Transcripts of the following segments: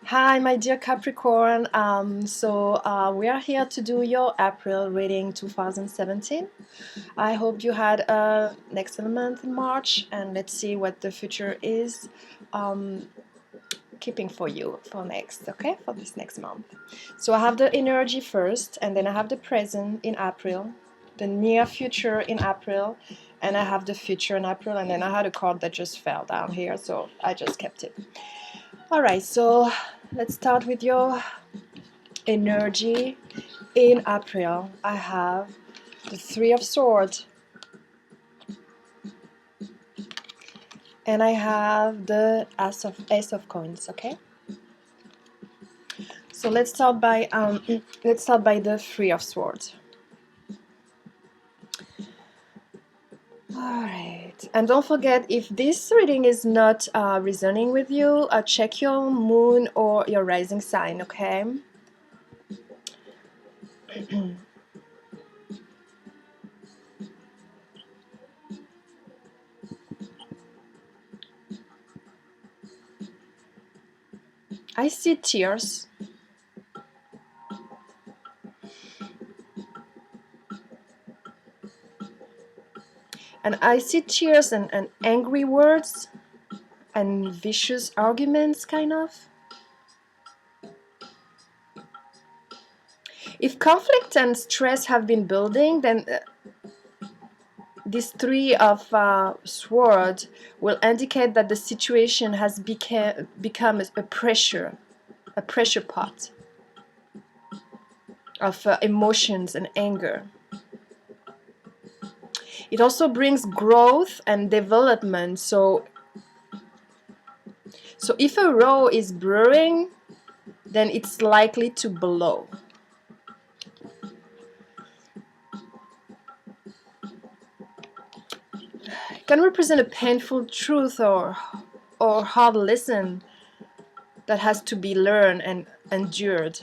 Hi, my dear Capricorn. We are here to do your April reading 2017. I hope you had an excellent month in March, and let's see what the future is um, keeping for you for next, okay, for this next month. So I have the energy first, and then I have the present in April, the near future in April, and I have the future in April, and then I had a card that just fell down here, so I just kept it. Alright, so let's start with your energy in April. I have the Three of Swords and I have the Ace of Coins, okay? So let's start by the Three of Swords. Alright, and don't forget, if this reading is not resonating with you, check your moon or your rising sign, okay? I see tears. And I see tears and angry words and vicious arguments, kind of. If conflict and stress have been building, then this Three of Swords will indicate that the situation has become a pressure pot of emotions and anger. It also brings growth and development. So if a row is brewing, then it's likely to blow. It can represent a painful truth or hard lesson that has to be learned and endured.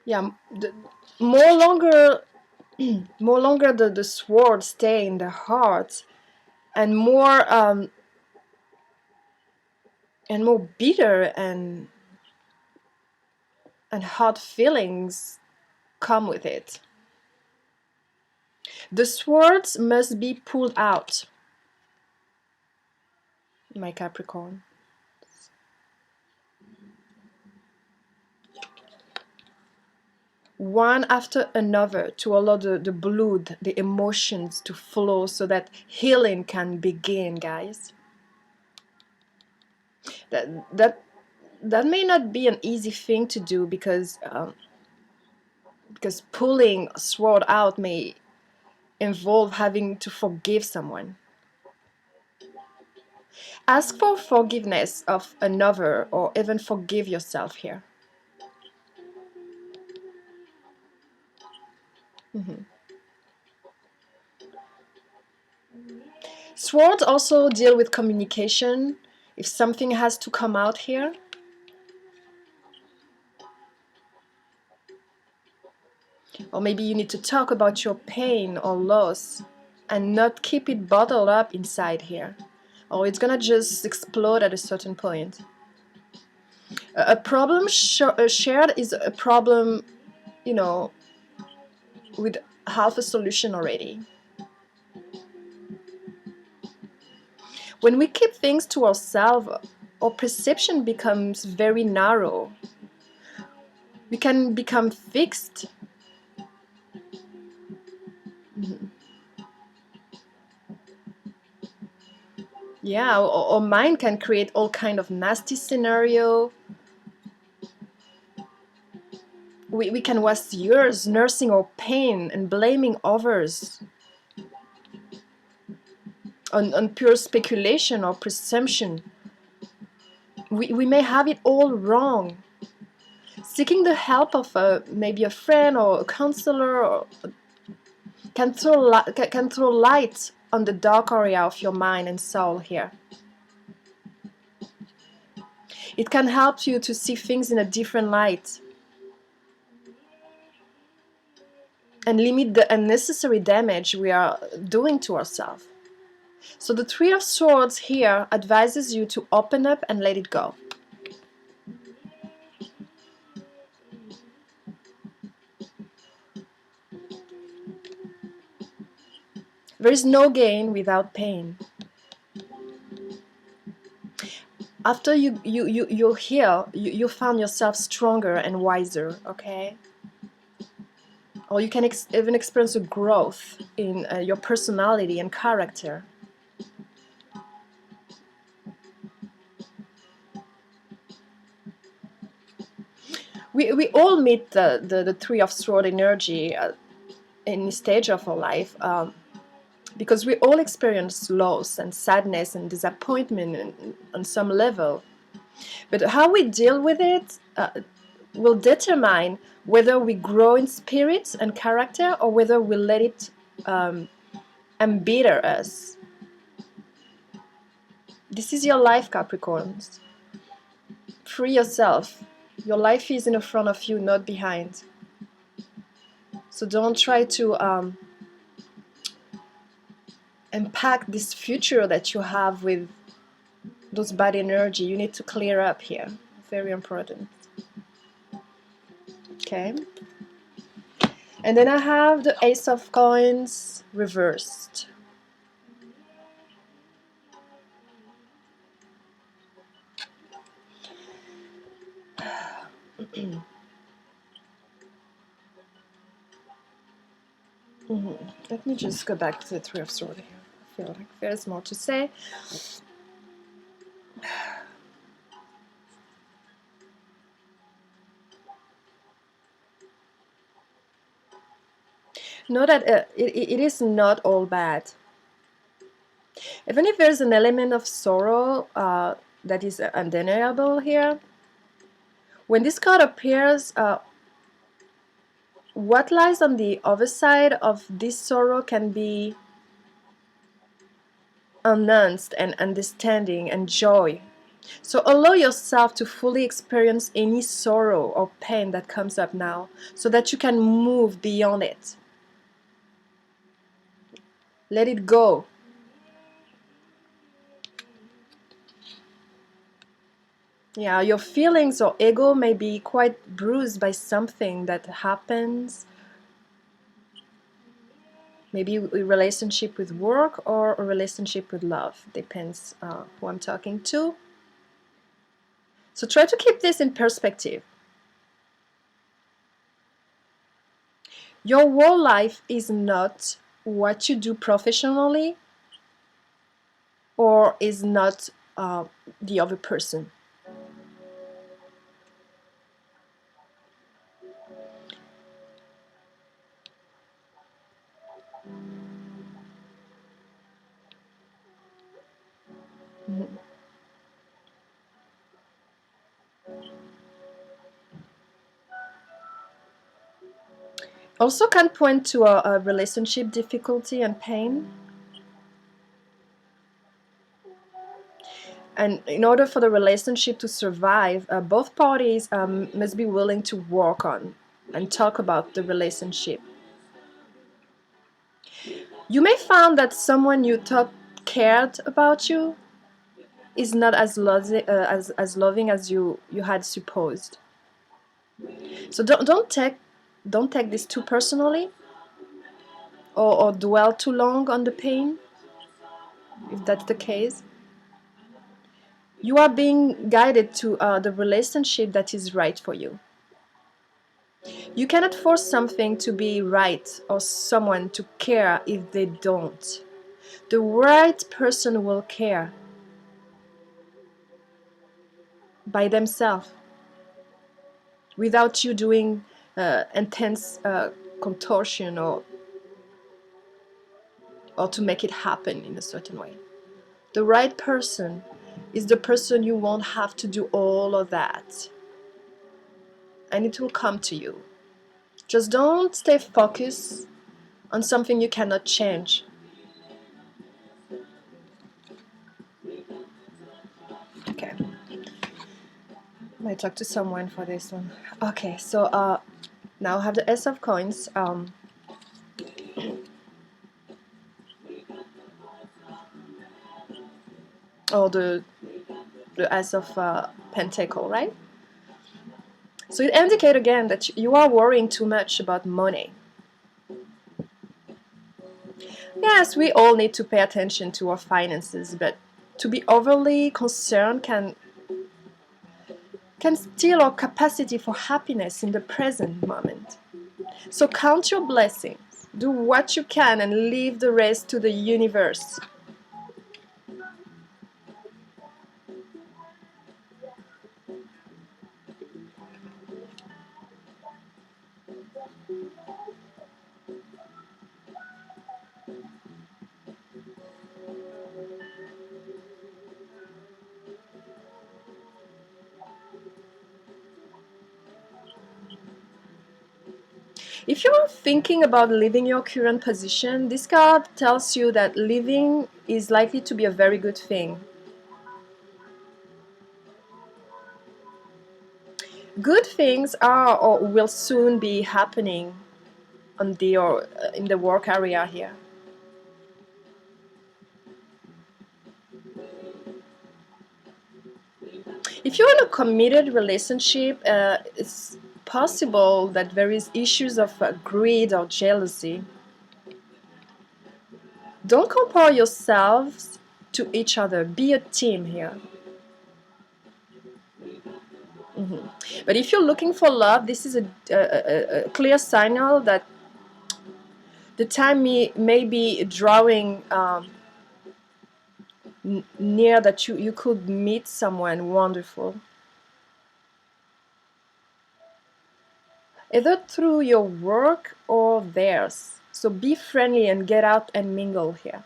Yeah, more longer the sword stay in the heart, and more bitter and hard feelings come with it. The swords must be pulled out, my Capricorn. One after another, to allow the blood, the emotions to flow so that healing can begin, guys. That may not be an easy thing to do because pulling a sword out may involve having to forgive someone. Ask for forgiveness of another, or even forgive yourself here. Swords also deal with communication. If something has to come out here, or maybe you need to talk about your pain or loss and not keep it bottled up inside here, or it's gonna just explode at a certain point. A problem shared is a problem, with half a solution already. When we keep things to ourselves, our perception becomes very narrow. We can become fixed. Yeah, our mind can create all kind of nasty scenario. We can waste years nursing our pain and blaming others on pure speculation or presumption. We may have it all wrong. Seeking the help of maybe a friend or a counselor can throw light on the dark area of your mind and soul here. It can help you to see things in a different light. and limit the unnecessary damage we are doing to ourselves. So the Three of Swords here advises you to open up and let it go. There is no gain without pain. After you heal, you found yourself stronger and wiser, okay? Or you can even experience a growth in your personality and character. We all meet the Three of Swords energy in any stage of our life, because we all experience loss and sadness and disappointment on some level. But how we deal with it will determine whether we grow in spirit and character, or whether we let it embitter us. This is your life, Capricorns. Free yourself. Your life is in front of you, not behind. So don't try to impact this future that you have with those bad energy. You need to clear up here. Very important. Okay. And then I have the Ace of Coins reversed. Let me just go back to the Three of Swords here. I feel like there's more to say. Know that it is not all bad. Even if there's an element of sorrow that is undeniable here, when this card appears, what lies on the other side of this sorrow can be nuanced and understanding and joy. So allow yourself to fully experience any sorrow or pain that comes up now, so that you can move beyond it. Let it go. Yeah, your feelings or ego may be quite bruised by something that happens. Maybe a relationship with work or a relationship with love. Depends who I'm talking to. So try to keep this in perspective. Your whole life is not what you do professionally, or is not the other person. Also can point to a relationship difficulty and pain. And in order for the relationship to survive, both parties must be willing to work on and talk about the relationship. You may find that someone you thought cared about you is not as loving as you had supposed. So don't take this too personally, or dwell too long on the pain, if that's the case. You are being guided to the relationship that is right for you. You cannot force something to be right or someone to care if they don't. The right person will care by themselves, without you doing intense contortion or to make it happen in a certain way. The right person is the person you won't have to do all of that, and it will come to you. Just don't stay focused on something you cannot change. Okay. I might talk to someone for this one. Okay, so now I have the Ace of Coins. or the Ace of Pentacle, right? So it indicates again that you are worrying too much about money. Yes, we all need to pay attention to our finances, but to be overly concerned can steal our capacity for happiness in the present moment. So count your blessings, do what you can, and leave the rest to the universe. If you're thinking about leaving your current position, this card tells you that leaving is likely to be a very good thing. Good things are or will soon be happening on the or in the work area here. If you're in a committed relationship, it's possible that there is issues of greed or jealousy. Don't compare yourselves to each other. Be a team here. But if you're looking for love, this is a clear signal that the time may be drawing near that you could meet someone wonderful. Either through your work or theirs. So be friendly and get out and mingle here.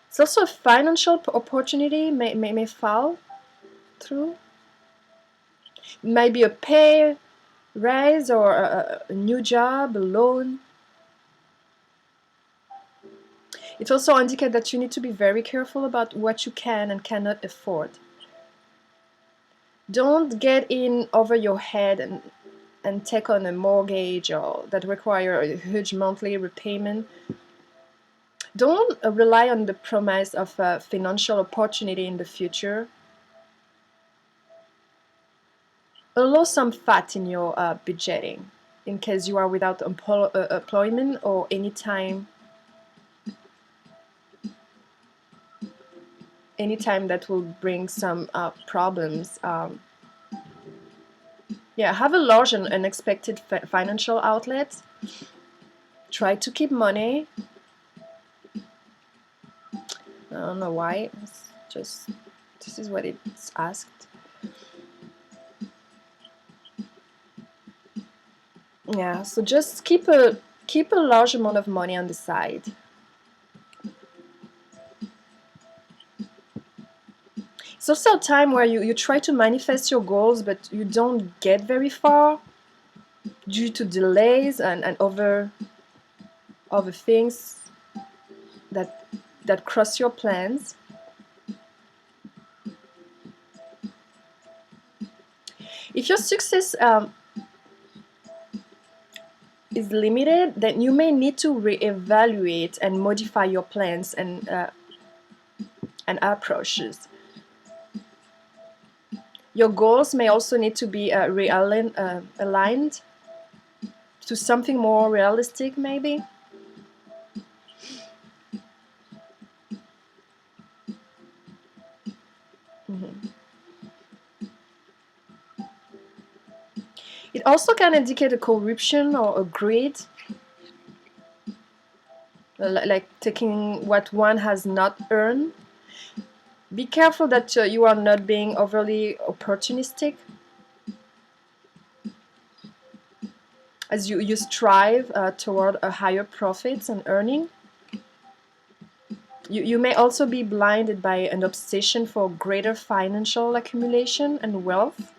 It's also a financial opportunity may fall through. It might be a pay raise or a new job, a loan. It also indicates that you need to be very careful about what you can and cannot afford. Don't get in over your head and take on a mortgage or that require a huge monthly repayment. Don't rely on the promise of a financial opportunity in the future. Allow some fat in your budgeting in case you are without employment or anytime that will bring some problems. Yeah, have a large and unexpected financial outlet. Try to keep money. I don't know why. It's just this is what it's asked. Yeah, so just keep a large amount of money on the side. It's also a time where you try to manifest your goals, but you don't get very far due to delays and other things that cross your plans. If your success is limited, then you may need to reevaluate and modify your plans and approaches. Your goals may also need to be aligned to something more realistic, maybe. It also can indicate a corruption or a greed, like taking what one has not earned. Be careful that you are not being overly opportunistic as you strive toward a higher profits and earning. You may also be blinded by an obsession for greater financial accumulation and wealth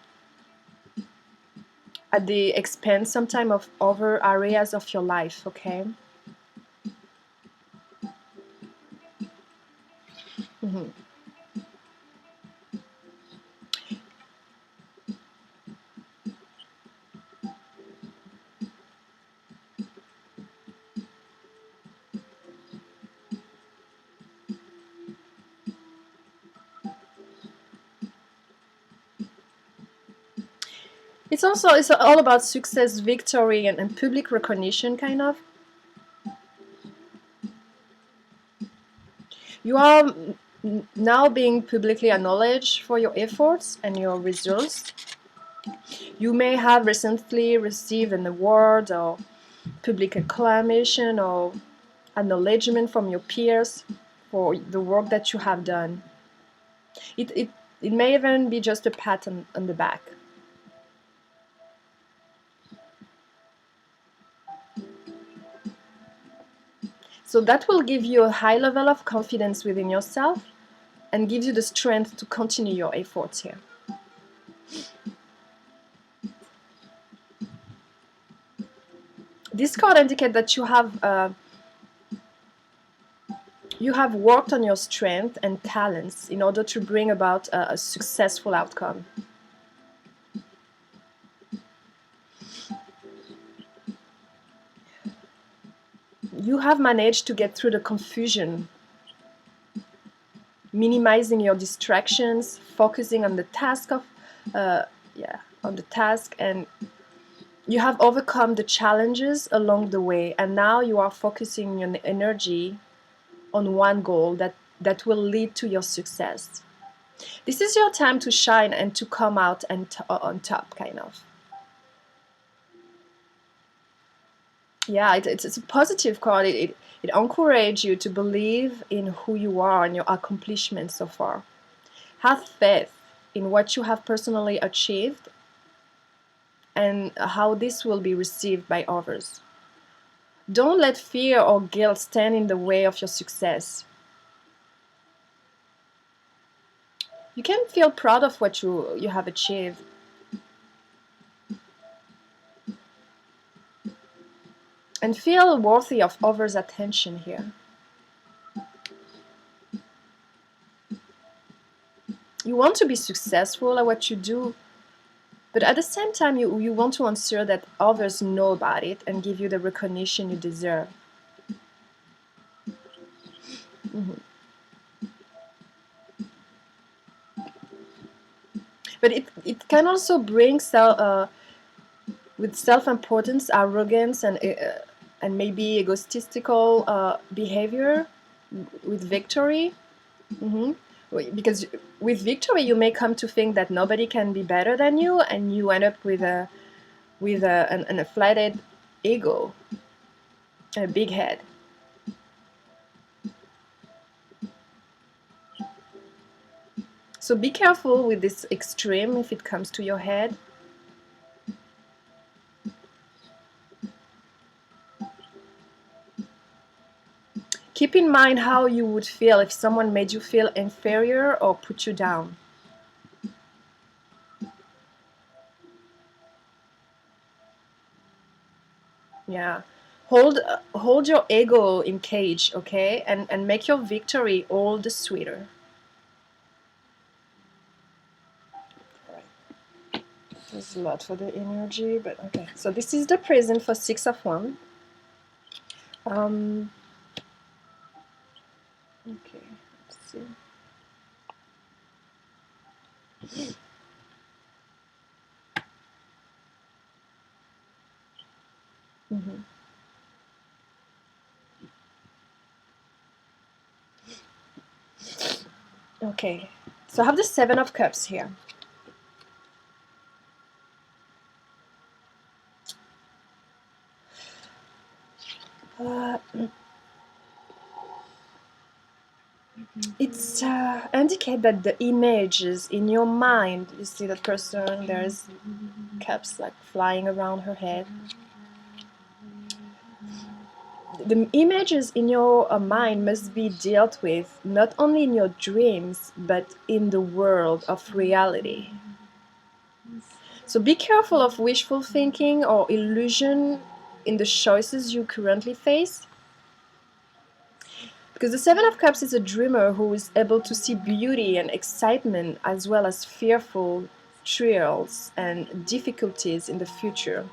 at the expense sometimes of other areas of your life, okay? Mm-hmm. It's all about success, victory, and public recognition, kind of. You are now being publicly acknowledged for your efforts and your results. You may have recently received an award or public acclamation or acknowledgement from your peers for the work that you have done. It may even be just a pat on the back. So that will give you a high level of confidence within yourself and gives you the strength to continue your efforts here. This card indicates that you have worked on your strength and talents in order to bring about a successful outcome. You have managed to get through the confusion, minimizing your distractions, focusing on the task and you have overcome the challenges along the way, and now you are focusing your energy on one goal that will lead to your success. This is your time to shine and to come out on top, kind of. Yeah, it's a positive card. It encourages you to believe in who you are and your accomplishments so far. Have faith in what you have personally achieved and how this will be received by others. Don't let fear or guilt stand in the way of your success. You can feel proud of what you have achieved. And feel worthy of others' attention here. You want to be successful at what you do, but at the same time, you want to ensure that others know about it and give you the recognition you deserve. Mm-hmm. But it can also bring with self-importance, arrogance, and maybe egotistical behavior with victory. Mm-hmm. Because with victory, you may come to think that nobody can be better than you, and you end up with an inflated ego, a big head. So be careful with this extreme if it comes to your head. Keep in mind how you would feel if someone made you feel inferior or put you down. Yeah. Hold your ego in cage, okay? And make your victory all the sweeter. There's a lot for the energy, but okay. So this is the present for 6 of Wands. Okay, let's see. Mm-hmm. Okay, so I have the 7 of Cups here. It's indicate that the images in your mind, you see that person, there's cups like flying around her head. The images in your mind must be dealt with not only in your dreams but in the world of reality. So be careful of wishful thinking or illusion in the choices you currently face. Because the 7 of Cups is a dreamer who is able to see beauty and excitement as well as fearful trials and difficulties in the future.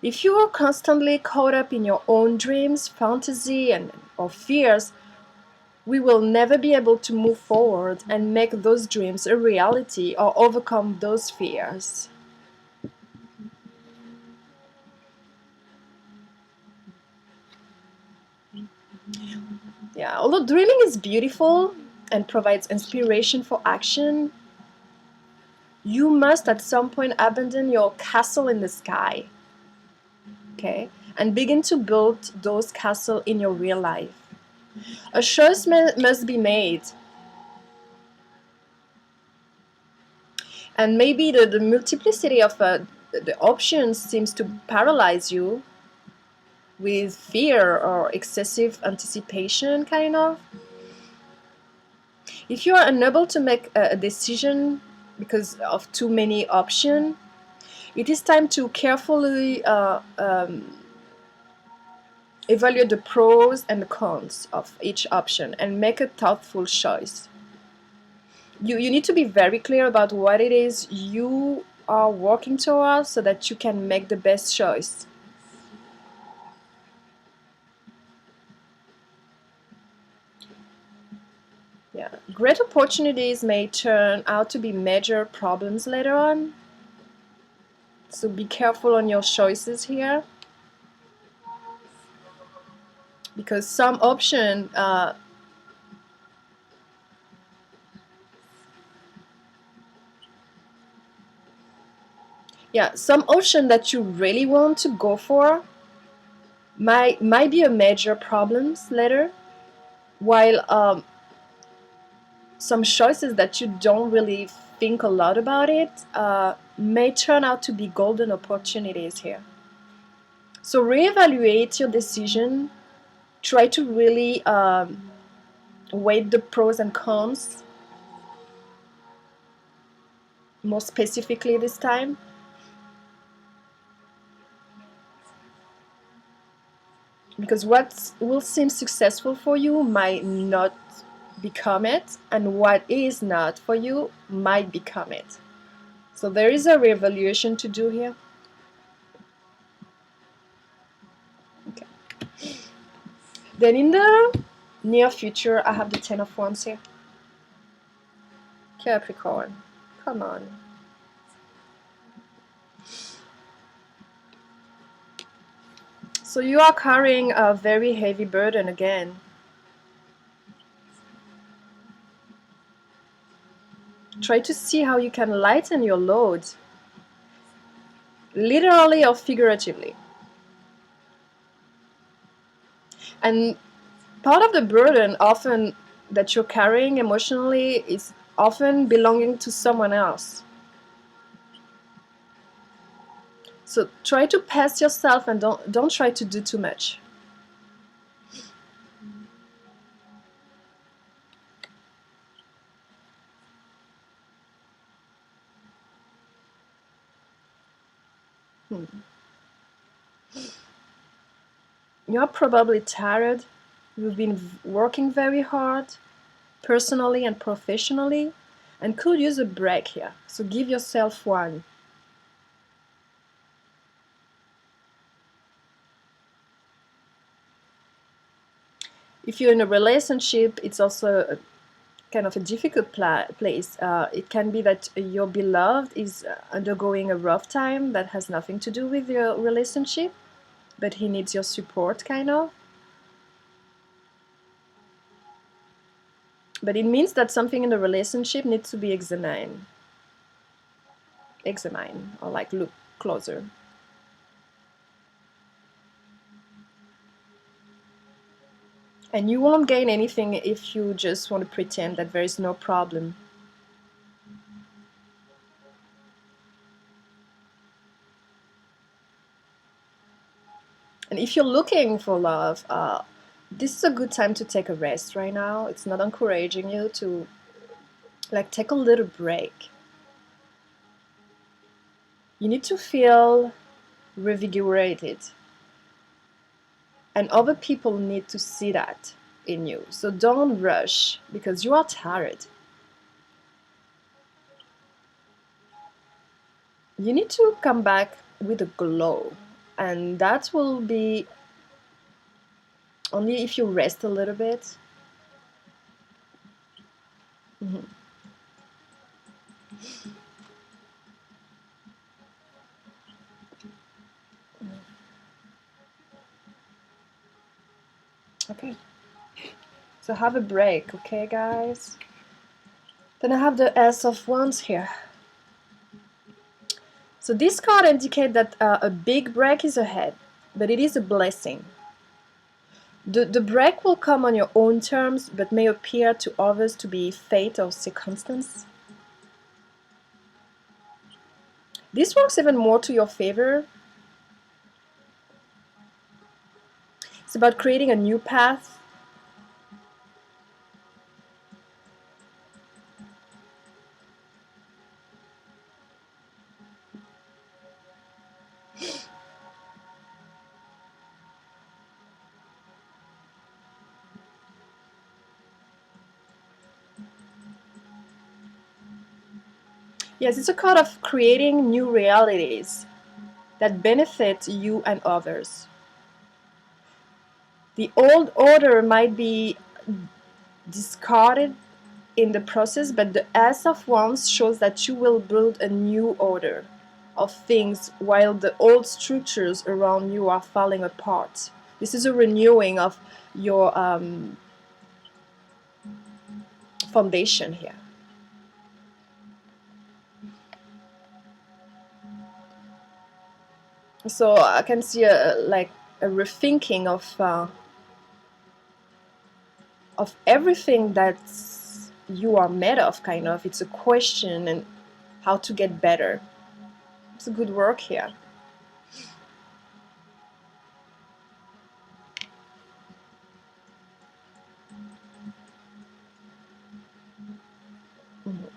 If you are constantly caught up in your own dreams, fantasy, or fears, we will never be able to move forward and make those dreams a reality or overcome those fears. Yeah, although dreaming is beautiful and provides inspiration for action, you must at some point abandon your castle in the sky, okay, and begin to build those castles in your real life. A choice must be made, and maybe the multiplicity of the options seems to paralyze you with fear or excessive anticipation, kind of. If you are unable to make a decision because of too many options, it is time to carefully evaluate the pros and the cons of each option and make a thoughtful choice. You need to be very clear about what it is you are working towards so that you can make the best choice. Yeah, great opportunities may turn out to be major problems later on. So be careful on your choices here, because some option some option that you really want to go for might be a major problems later, while some choices that you don't really think a lot about it may turn out to be golden opportunities here. So reevaluate your decision. Try to really weigh the pros and cons more specifically this time. Because what will seem successful for you might not become it, and what is not for you might become it. So there is a reevaluation to do here. Okay. Then in the near future, I have the Ten of Wands here. Capricorn, come on. So you are carrying a very heavy burden again. Try to see how you can lighten your load, literally or figuratively. And part of the burden often that you're carrying emotionally is often belonging to someone else. So try to pace yourself and don't try to do too much. You're probably tired. You've been working very hard, personally and professionally, and could use a break here. So give yourself one. If you're in a relationship, it's also a kind of a difficult place. It can be that your beloved is undergoing a rough time that has nothing to do with your relationship, but he needs your support, kind of. But it means that something in the relationship needs to be examined, or like look closer. And you won't gain anything if you just want to pretend that there is no problem. And if you're looking for love, this is a good time to take a rest right now. It's not encouraging you to like take a little break. You need to feel revigorated. And other people need to see that in you. So don't rush because you are tired. You need to come back with a glow. And that will be only if you rest a little bit. Mm-hmm. Okay. So have a break, okay, guys? Then I have the Ace of Wands here. So this card indicates that a big break is ahead, but it is a blessing. The break will come on your own terms, but may appear to others to be fate or circumstance. This works even more to your favor. It's about creating a new path. Yes, it's a card of creating new realities that benefit you and others. The old order might be discarded in the process, but the Ace of Wands shows that you will build a new order of things while the old structures around you are falling apart. This is a renewing of your foundation here. So I can see like a rethinking of everything that you are made of, kind of. It's a question and how to get better. It's a good work here. Mhm.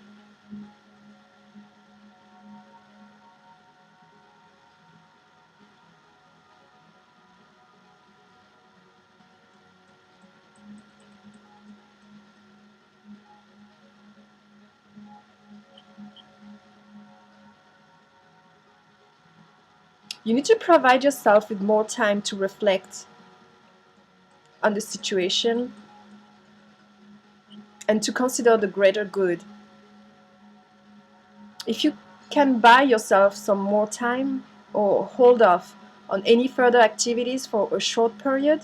You need to provide yourself with more time to reflect on the situation and to consider the greater good. If you can buy yourself some more time or hold off on any further activities for a short period,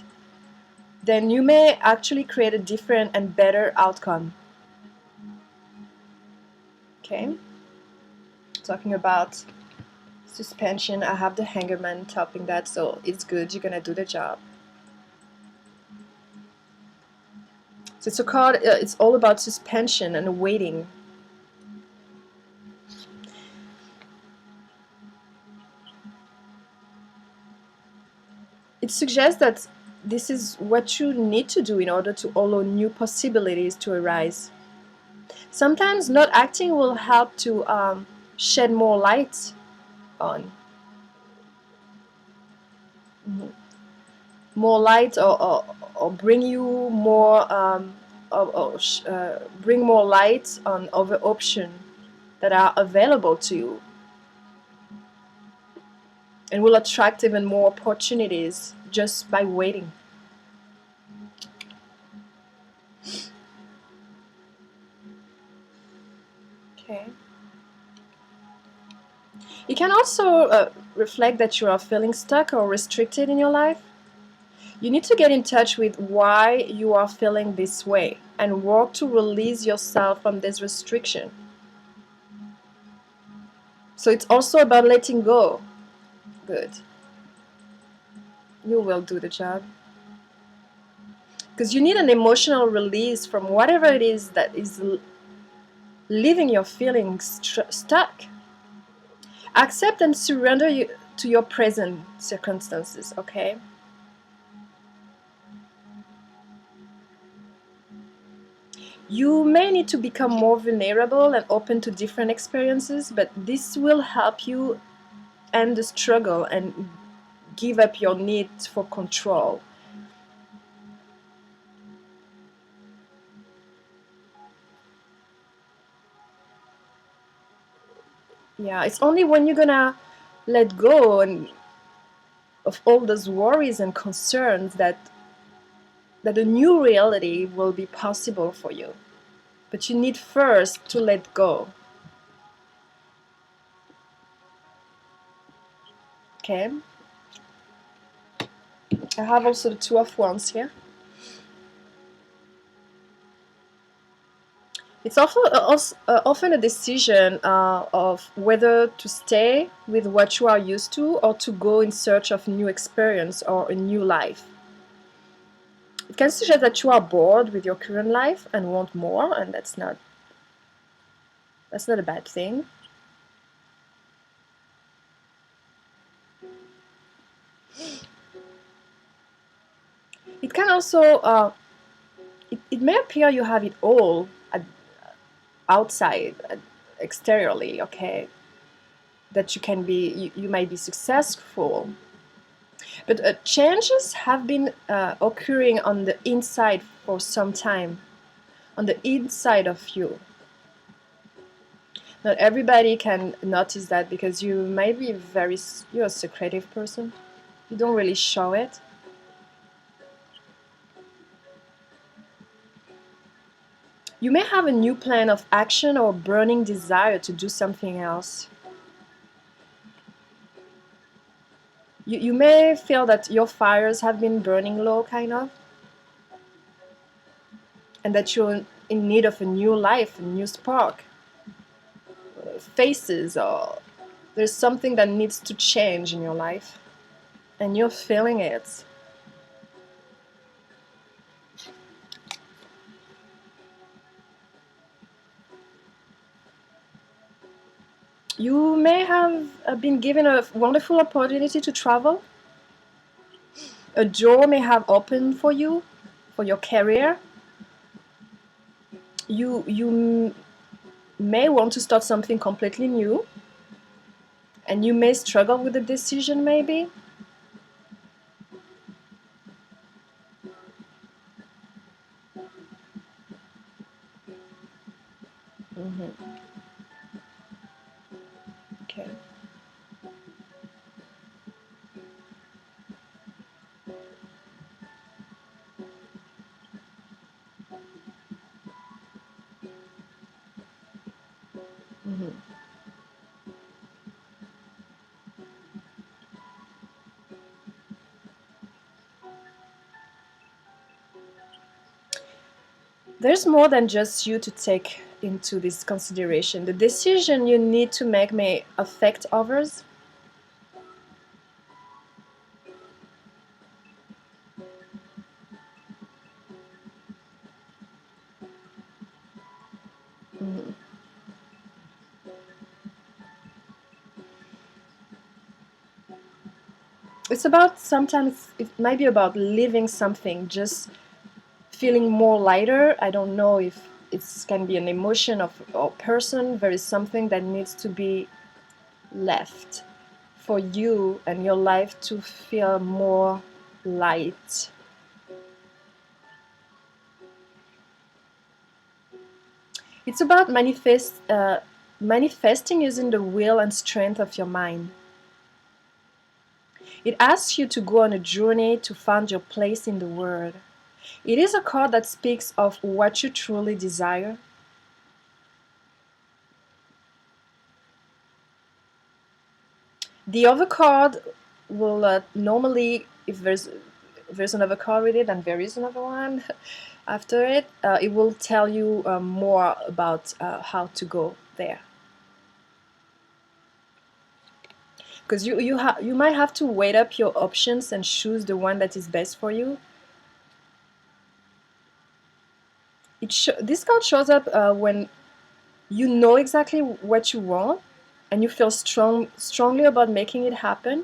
then you may actually create a different and better outcome. Okay? Talking about suspension, I have the Hangman topping that, so it's good. You're gonna do the job. So it's a card, it's all about suspension and waiting. It suggests that this is what you need to do in order to allow new possibilities to arise. Sometimes not acting will help to shed more light on. Mhm. More light or bring you more bring more light on other options that are available to you, and will attract even more opportunities just by waiting. Okay. It can also reflect that you are feeling stuck or restricted in your life. You need to get in touch with why you are feeling this way and work to release yourself from this restriction. So it's also about letting go. Good. You will do the job. Because you need an emotional release from whatever it is that is leaving your feelings stuck. Accept and surrender to your present circumstances, okay? You may need to become more vulnerable and open to different experiences, but this will help you end the struggle and give up your need for control. Yeah, it's only when you're gonna let go and of all those worries and concerns that a new reality will be possible for you. But you need first to let go. Okay? I have also the Two of Wands here. It's often a decision of whether to stay with what you are used to or to go in search of new experience or a new life. It can suggest that you are bored with your current life and want more, and that's not a bad thing. It can also it may appear you have it all outside, exteriorly, okay, that you might be successful, but changes have been occurring on the inside for some time, on the inside of you. Not everybody can notice that because you may be you're a secretive person. You don't really show it. You may have a new plan of action or burning desire to do something else. You may feel that your fires have been burning low, kind of, and that you're in need of a new life, a new spark, faces, or there's something that needs to change in your life, and you're feeling it. You may have been given a wonderful opportunity to travel. A door may have opened for you, for your career. You may want to start something completely new, and you may struggle with the decision, maybe. Mm-hmm. Okay. Mm-hmm. There's more than just you to take into this consideration. The decision you need to make may affect others. Mm-hmm. It's about sometimes it might be about living something, just feeling more lighter. I don't know if it can be an emotion of or person. There is something that needs to be left for you and your life to feel more light. It's about manifesting using the will and strength of your mind. It asks you to go on a journey to find your place in the world. It is a card that speaks of what you truly desire. The other card will normally, if there's another card with it and there is another one after it, it will tell you more about how to go there. Because you might have to weigh up your options and choose the one that is best for you. This card shows up when you know exactly what you want and you feel strongly about making it happen,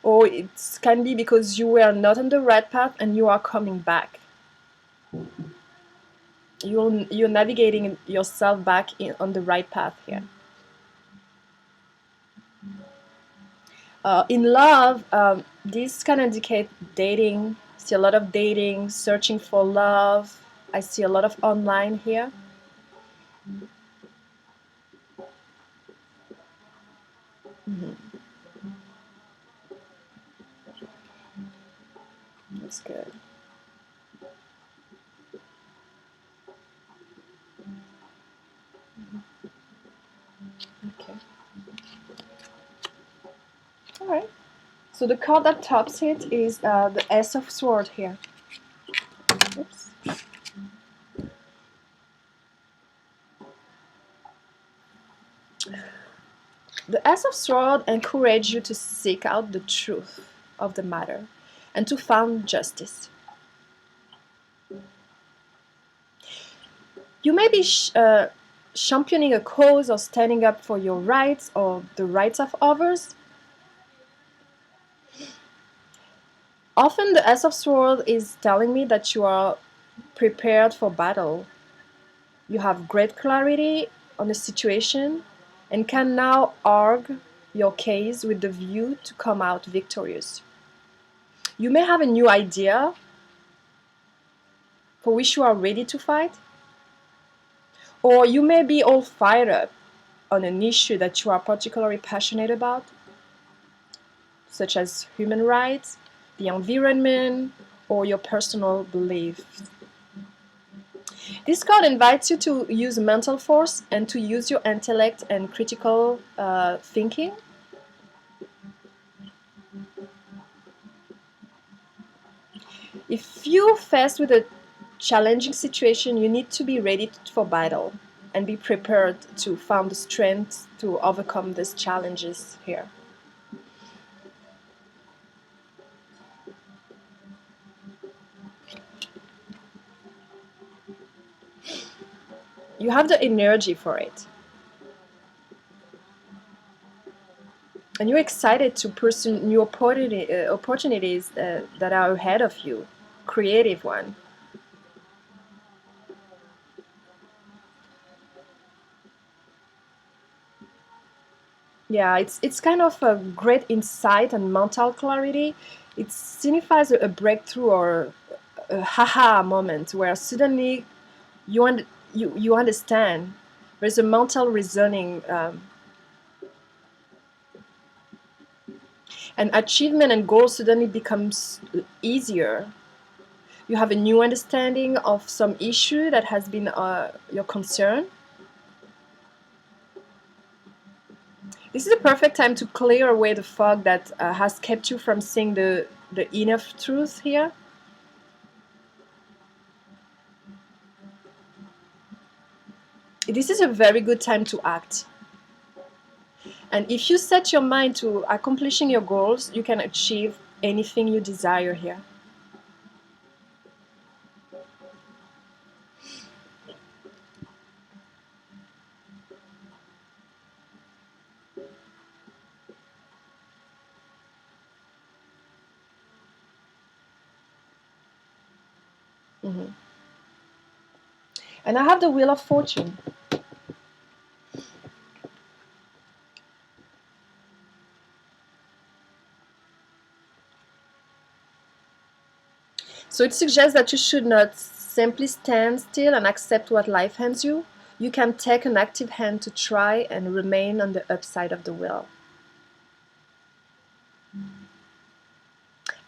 or it can be because you were not on the right path and you are coming back. You're navigating yourself back on the right path here. In love, this can indicate dating. I see a lot of dating, searching for love. I see a lot of online here. Mm-hmm. That's good. Okay. All right. So the card that tops it is the S of Sword here. Oops. The Ace of Swords encourages you to seek out the truth of the matter and to find justice. You may be championing a cause or standing up for your rights or the rights of others. Often the Ace of Swords is telling me that you are prepared for battle. You have great clarity on the situation and can now argue your case with the view to come out victorious. You may have a new idea for which you are ready to fight, or you may be all fired up on an issue that you are particularly passionate about, such as human rights, the environment, or your personal beliefs. This card invites you to use mental force and to use your intellect and critical thinking. If you're faced with a challenging situation, you need to be ready for battle and be prepared to find the strength to overcome these challenges here. You have the energy for it. And you're excited to pursue new opportunities that are ahead of you, creative one. Yeah, it's kind of a great insight and mental clarity. It signifies a breakthrough or a haha moment where suddenly you understand. There's a mental reasoning, and achievement and goal suddenly becomes easier. You have a new understanding of some issue that has been your concern. This is a perfect time to clear away the fog that has kept you from seeing the inner truth here. This is a very good time to act. And if you set your mind to accomplishing your goals, you can achieve anything you desire here. Mhm. And I have the Wheel of Fortune. So it suggests that you should not simply stand still and accept what life hands you. You can take an active hand to try and remain on the upside of the wheel.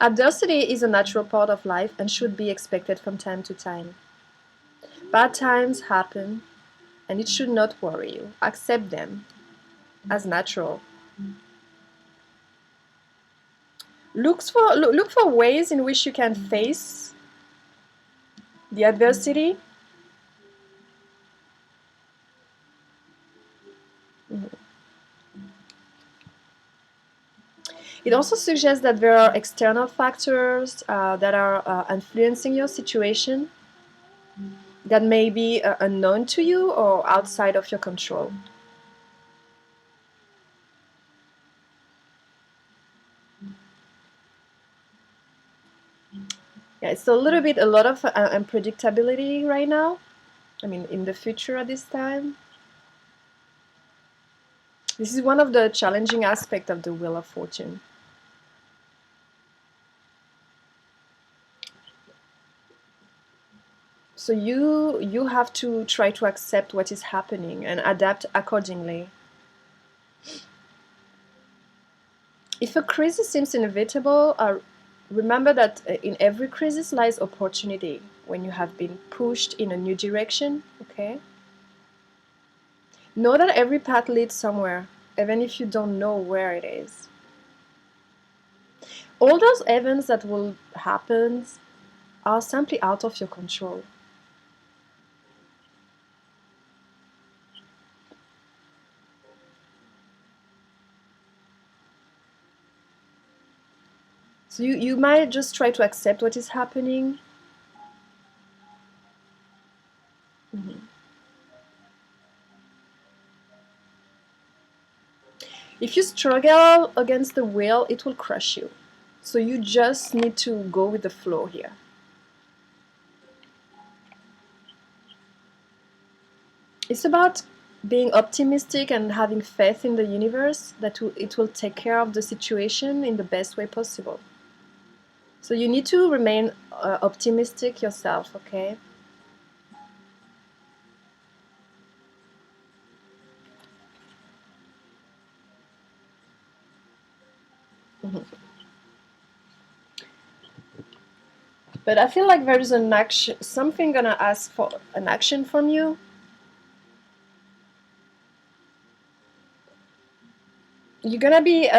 Adversity is a natural part of life and should be expected from time to time. Bad times happen and it should not worry you. Accept them as natural. Look for ways in which you can face the adversity. Mhm. It also suggests that there are external factors that are influencing your situation that may be unknown to you or outside of your control. Yeah, it's a lot of unpredictability right now. I mean, in the future at this time. This is one of the challenging aspects of the Wheel of Fortune. So you have to try to accept what is happening and adapt accordingly. If a crisis seems inevitable, remember that in every crisis lies opportunity when you have been pushed in a new direction, okay? Know that every path leads somewhere, even if you don't know where it is. All those events that will happen are simply out of your control. So you might just try to accept what is happening. If you struggle against the will, it will crush you. So you just need to go with the flow here. It's about being optimistic and having faith in the universe that it will take care of the situation in the best way possible. So you need to remain optimistic yourself, okay? But I feel like there is an action, something gonna ask for an action from you. You're gonna be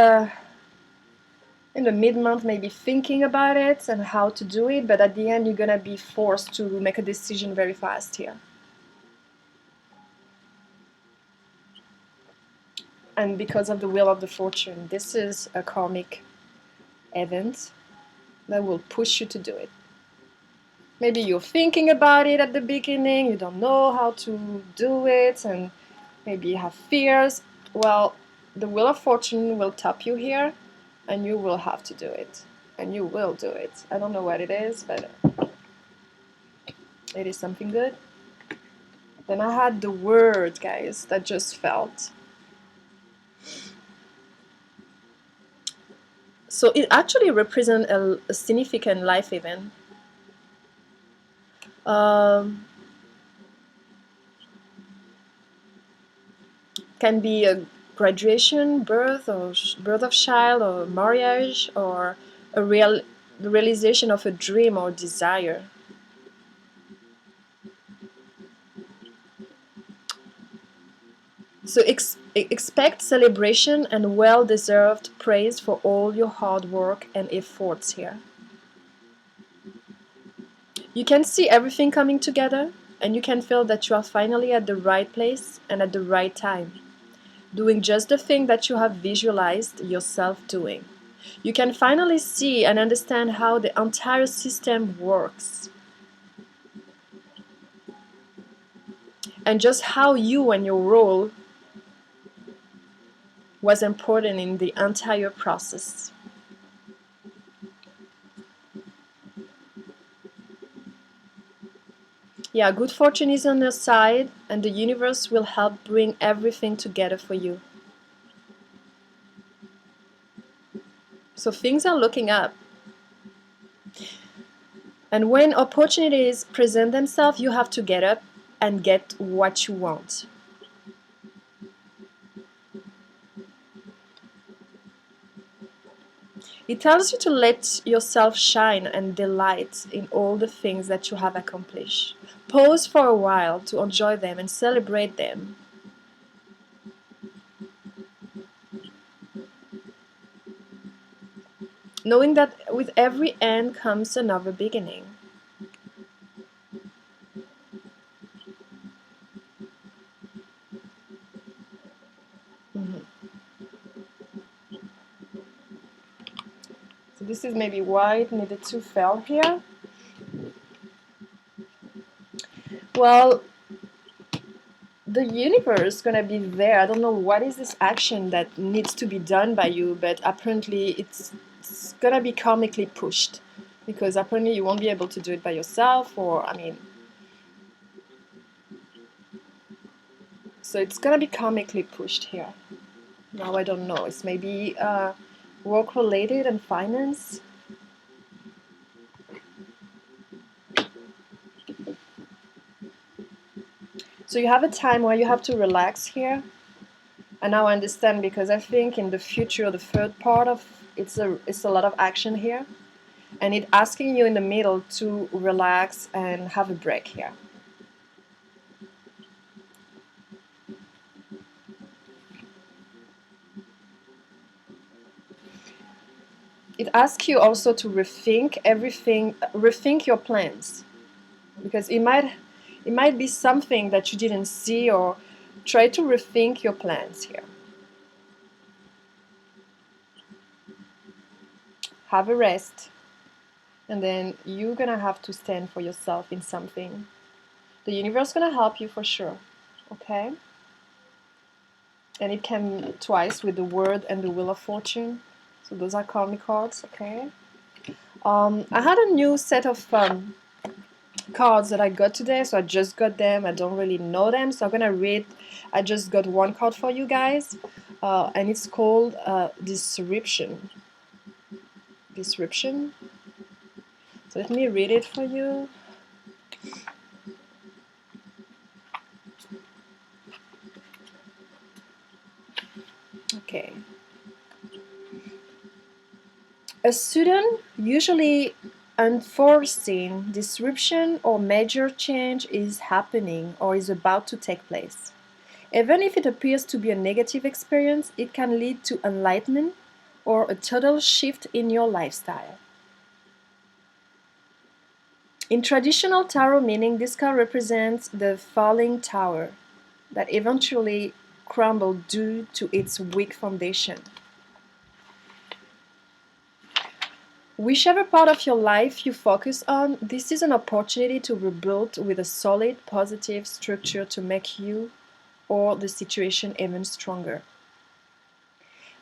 in the mid-month maybe thinking about it and how to do it, but at the end you're gonna be forced to make a decision very fast here. And because of the wheel of the fortune, this is a karmic event that will push you to do it. Maybe you're thinking about it at the beginning, you don't know how to do it, and maybe you have fears. Well, the wheel of fortune will tap you here, and you will have to do it. And you will do it. I don't know what it is, but it is something good. Then I had the word, guys, that just felt. So it actually represents a significant life event. Can be a graduation, birth, or birth of child, or marriage, or the realization of a dream or desire. So expect celebration and well-deserved praise for all your hard work and efforts here. You can see everything coming together, and you can feel that you are finally at the right place and at the right time, doing just the thing that you have visualized yourself doing. You can finally see and understand how the entire system works, and just how you and your role was important in the entire process. Yeah, good fortune is on your side, and the universe will help bring everything together for you. So things are looking up. And when opportunities present themselves, you have to get up and get what you want. It tells you to let yourself shine and delight in all the things that you have accomplished. Pause for a while to enjoy them and celebrate them. Knowing that with every end comes another beginning. So this is maybe why it needed to fail here. Well, the universe is gonna be there. I don't know what is this action that needs to be done by you, but apparently it's gonna be karmically pushed, because apparently you won't be able to do it by yourself, or I mean, so it's gonna be karmically pushed here. Now I don't know. It's maybe work related and finance. So you have a time where you have to relax here. And now I understand, because I think in the future, the third part of it's a lot of action here, and it asking you in the middle to relax and have a break here. It asks you also to rethink everything, rethink your plans, because it might be something that you didn't see, or try to rethink your plans here. have a rest, and then you're gonna have to stand for yourself in something. The universe is gonna help you for sure, okay? And it came twice with the Word and the Wheel of Fortune. So those are karmic cards, okay? I had a new set of cards that I got today, so I just got them. I don't really know them, so I'm gonna read. I just got one card for you guys, and it's called Disruption. Disruption. So let me read it for you. Okay. A sudden, usually unforeseen disruption or major change is happening or is about to take place. Even if it appears to be a negative experience, it can lead to enlightenment or a total shift in your lifestyle. In traditional tarot meaning, this card represents the falling tower that eventually crumbled due to its weak foundation. Whichever part of your life you focus on, this is an opportunity to rebuild with a solid, positive structure to make you or the situation even stronger.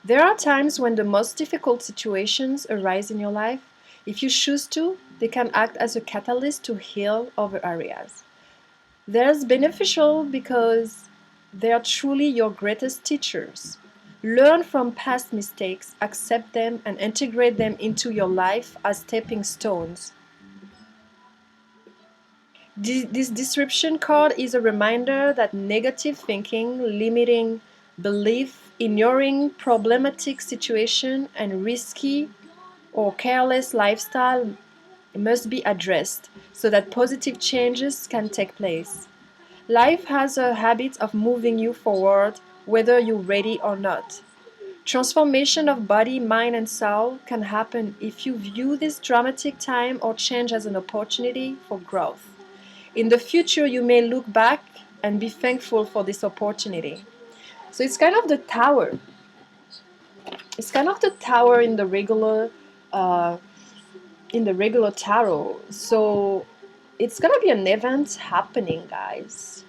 There are times when the most difficult situations arise in your life. If you choose to, they can act as a catalyst to heal other areas. They're beneficial because they are truly your greatest teachers. Learn from past mistakes, accept them, and integrate them into your life as stepping stones. This disruption card is a reminder that negative thinking, limiting belief, ignoring problematic situation, and risky or careless lifestyle must be addressed so that positive changes can take place. Life has a habit of moving you forward whether you're ready or not. Transformation of body, mind, and soul can happen if you view this dramatic time or change as an opportunity for growth. In the future, you may look back and be thankful for this opportunity. So it's kind of the tower. It's kind of the tower uh, in the regular tarot. So it's gonna be an event happening, guys.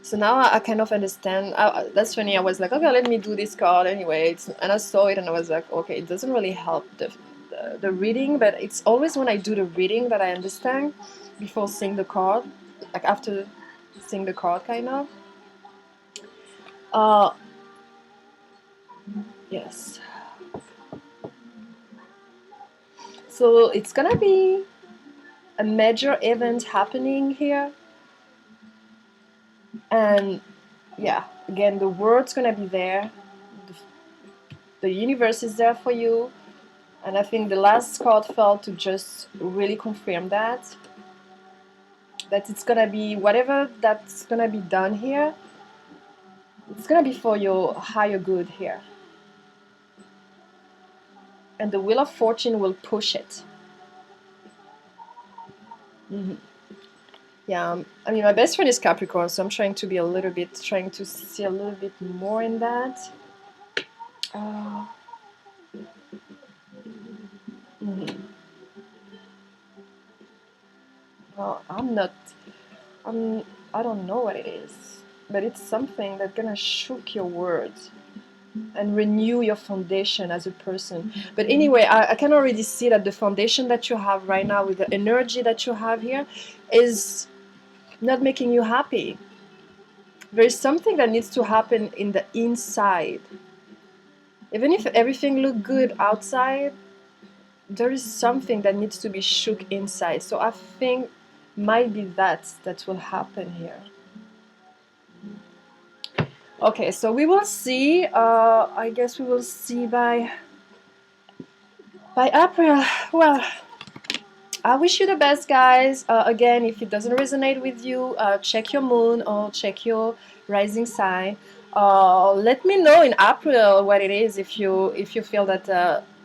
So now I kind of understand. That's funny. I was like, okay, let me do this card anyway. And I saw it and I was like, okay, it doesn't really help the reading, but it's always when I do the reading that I understand before seeing the card, like after seeing the card, kind of. Uh, yes. So it's gonna be a major event happening here. And yeah, again, the word's gonna be there. The universe is there for you. And I think the last card felt to just really confirm that it's gonna be whatever that's gonna be done here, it's gonna be for your higher good here. And the Wheel of Fortune will push it. Mm-hmm. Yeah, I mean, my best friend is Capricorn, so I'm trying to see a little bit more in that. Uh, mm-hmm. Well, I don't know what it is, but it's something that's gonna shook your words and renew your foundation as a person. But anyway, I can already see that the foundation that you have right now with the energy that you have here is not making you happy. There is something that needs to happen in the inside. Even if everything looks good outside, there is something that needs to be shook inside. So I think might be that will happen here. Okay, so we will see. I guess we will see by April. Well, I wish you the best, guys. Again, if it doesn't resonate with you, check your moon or check your rising sign. Let me know in April what it is if you feel that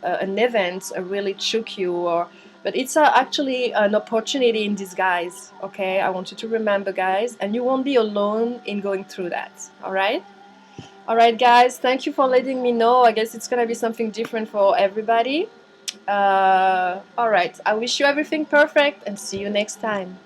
an event really shook you, but it's actually an opportunity in disguise. Okay, I want you to remember, guys, and you won't be alone in going through that. All right. Alright, guys, thank you for letting me know. I guess it's gonna be something different for everybody. Alright, I wish you everything perfect and see you next time.